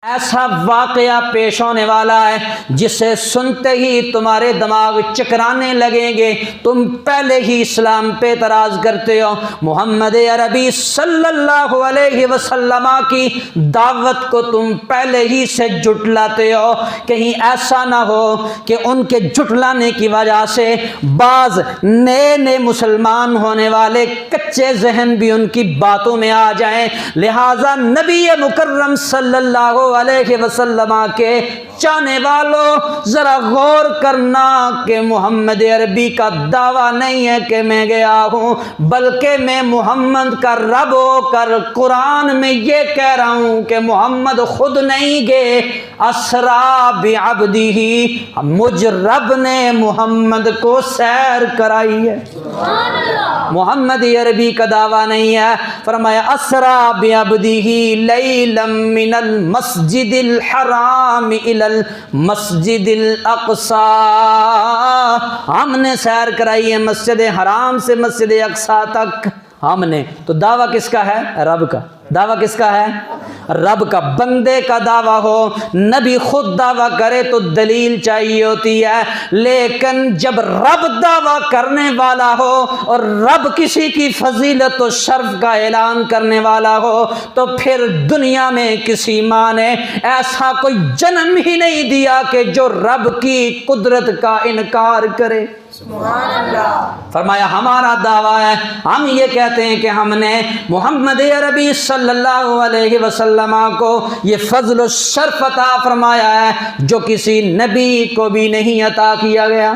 ایسا واقعہ پیش ہونے والا ہے جسے سنتے ہی تمہارے دماغ چکرانے لگیں گے، تم پہلے ہی اسلام پہ اعتراض کرتے ہو، محمد عربی صلی اللہ علیہ وسلم کی دعوت کو تم پہلے ہی سے جھٹلاتے ہو۔ کہیں ایسا نہ ہو کہ ان کے جھٹلانے کی وجہ سے بعض نئے مسلمان ہونے والے کچے ذہن بھی ان کی باتوں میں آ جائیں، لہٰذا نبی مکرم صلی اللہ علیہ وسلم کے چاہنے والوں ذرا غور کرنا کہ محمد عربی کا دعویٰ نہیں ہے کہ میں گیا ہوں، بلکہ میں محمد کا رب ہو کر قرآن میں یہ کہہ رہا ہوں کہ محمد خود نہیں گئے، اسریٰ بعبدہ، مجھ رب نے محمد کو سیر کرائی ہے۔ محمد عربی کا دعویٰ نہیں ہے، فرمایا اسریٰ بعبدہ لیلا من المسجد الحرام الی المسجد الاقصی، ہم نے سیر کرائی ہے مسجد حرام سے مسجد اقصی تک، ہم نے۔ تو دعویٰ کس کا ہے؟ رب کا۔ دعویٰ کس کا ہے؟ رب کا۔ بندے کا دعویٰ ہو، نبی خود دعویٰ کرے تو دلیل چاہیے ہوتی ہے، لیکن جب رب دعویٰ کرنے والا ہو اور رب کسی کی فضیلت و شرف کا اعلان کرنے والا ہو تو پھر دنیا میں کسی ماں نے ایسا کوئی جنم ہی نہیں دیا کہ جو رب کی قدرت کا انکار کرے۔ سبحان اللہ۔ فرمایا ہمارا دعویٰ ہے، ہم یہ کہتے ہیں کہ ہم نے محمد عربی صلی اللہ علیہ وسلم کو یہ فضل و شرف عطا فرمایا ہے جو کسی نبی کو بھی نہیں عطا کیا گیا۔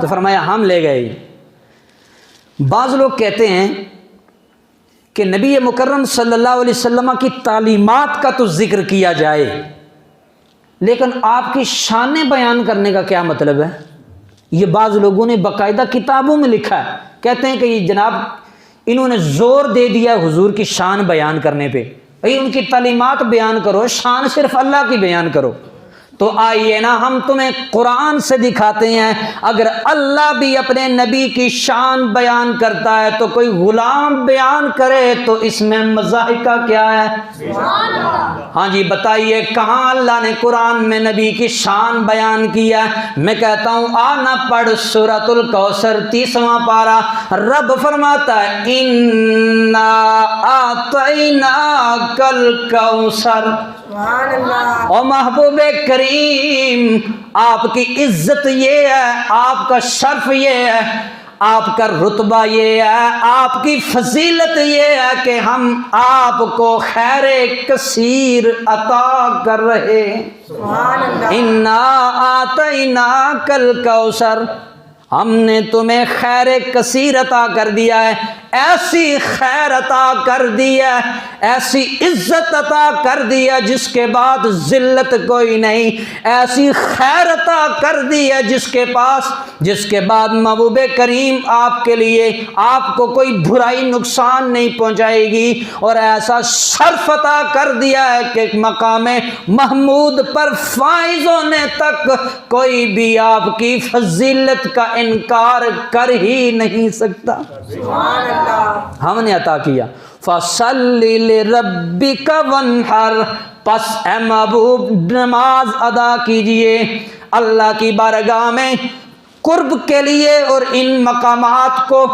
تو فرمایا ہم لے گئے۔ بعض لوگ کہتے ہیں کہ نبی مکرم صلی اللہ علیہ وسلم کی تعلیمات کا تو ذکر کیا جائے، لیکن آپ کی شان بیان کرنے کا کیا مطلب ہے؟ یہ بعض لوگوں نے باقاعدہ کتابوں میں لکھا ہے، کہتے ہیں کہ یہ جناب انہوں نے زور دے دیا حضور کی شان بیان کرنے پہ، بھئی ان کی تعلیمات بیان کرو، شان صرف اللہ کی بیان کرو۔ تو آئیے نا ہم تمہیں قرآن سے دکھاتے ہیں، اگر اللہ بھی اپنے نبی کی شان بیان کرتا ہے تو کوئی غلام بیان کرے تو اس میں مضحکہ کیا ہے؟ ہاں جی بتائیے کہاں اللہ نے قرآن میں نبی کی شان بیان کیا ہے؟ میں کہتا ہوں آنا پڑھ سورۃ الکوثر 30واں پارہ، رب فرماتا ہے اِنَّا أَعْطَيْنَاكَ الْكَوْثَرَ، اور محبوب کریم آپ کی عزت یہ ہے، آپ کا شرف یہ ہے، آپ کا رتبہ یہ ہے، آپ کی فضیلت یہ ہے کہ ہم آپ کو خیر کثیر عطا کر رہے ہیں۔ اِنَّا أَعْطَيْنَاكَ الْكَوْثَرَ، ہم نے تمہیں خیر کثیر عطا کر دیا ہے، ایسی خیر عطا کر دی ہے، ایسی عزت عطا کر دی ہے جس کے بعد ذلت کوئی نہیں، ایسی خیر عطا کر دی ہے جس کے بعد محبوب کریم آپ کے لیے آپ کو کوئی برائی نقصان نہیں پہنچائے گی، اور ایسا شرف عطا کر دیا ہے کہ مقام محمود پر فائز ہونے تک کوئی بھی آپ کی فضیلت کا انکار کر ہی نہیں سکتا۔ ہم نے عطا کیا۔ فَصَلِّ لِرَبِّكَ وَانْحَرْ، پس اے محبوب نماز ادا کیجئے اللہ کی بارگاہ میں قرب کے لیے اور ان مقامات کو